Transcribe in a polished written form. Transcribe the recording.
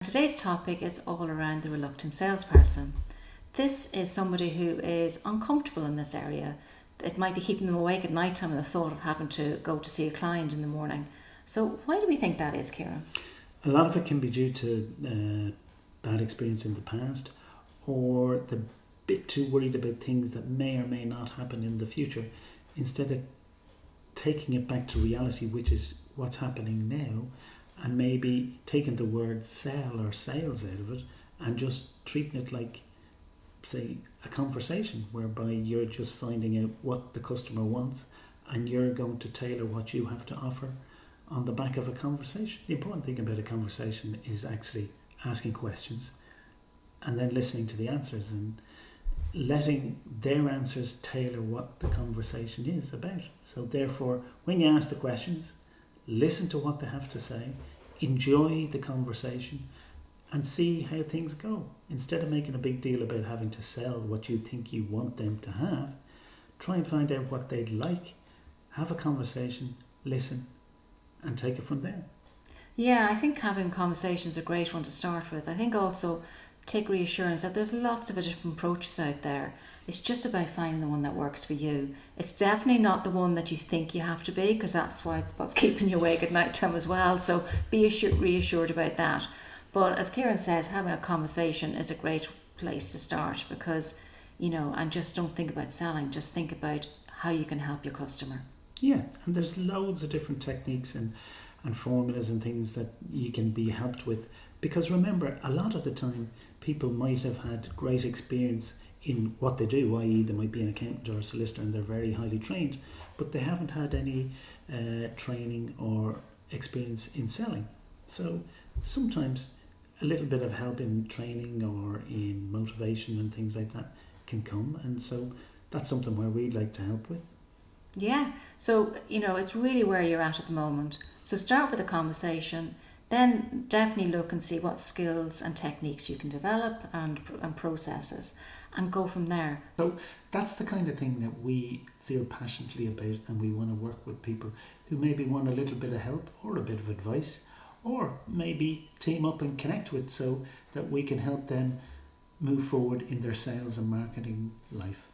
today's topic is all around the reluctant salesperson. This is somebody who is uncomfortable in this area. It might be keeping them awake at night time and the thought of having to go to see a client in the morning. So why do we think that is, Kieran? A lot of it can be due to bad experience in the past, or the bit too worried about things that may or may not happen in the future, instead of taking it back to reality, which is what's happening now, and maybe taking the word sell or sales out of it and just treating it like, say, a conversation whereby you're just finding out what the customer wants and you're going to tailor what you have to offer on the back of a conversation. The important thing about a conversation is actually asking questions and then listening to the answers and letting their answers tailor what the conversation is about. So therefore, when you ask the questions, listen to what they have to say, enjoy the conversation and see how things go. Instead of making a big deal about having to sell what you think you want them to have, try and find out what they'd like, have a conversation, listen and take it from there. Yeah, I think having conversations is a great one to start with. I think also take reassurance that there's lots of different approaches out there. It's just about finding the one that works for you. It's definitely not the one that you think you have to be, because that's what's keeping you awake at night time as well. So be reassured about that. But as Kieran says, having a conversation is a great place to start because, and just don't think about selling, just think about how you can help your customer. Yeah, and there's loads of different techniques and formulas and things that you can be helped with. Because remember, a lot of the time, people might have had great experience in what they do, i.e. they might be an accountant or a solicitor and they're very highly trained, but they haven't had any training or experience in selling. So sometimes a little bit of help in training or in motivation and things like that can come, and so that's something where we'd like to help with. Yeah, so it's really where you're at the moment. So start with a conversation, then definitely look and see what skills and techniques you can develop and processes, and go from there. So that's the kind of thing that we feel passionately about, and we want to work with people who maybe want a little bit of help or a bit of advice, or maybe team up and connect with, so that we can help them move forward in their sales and marketing life.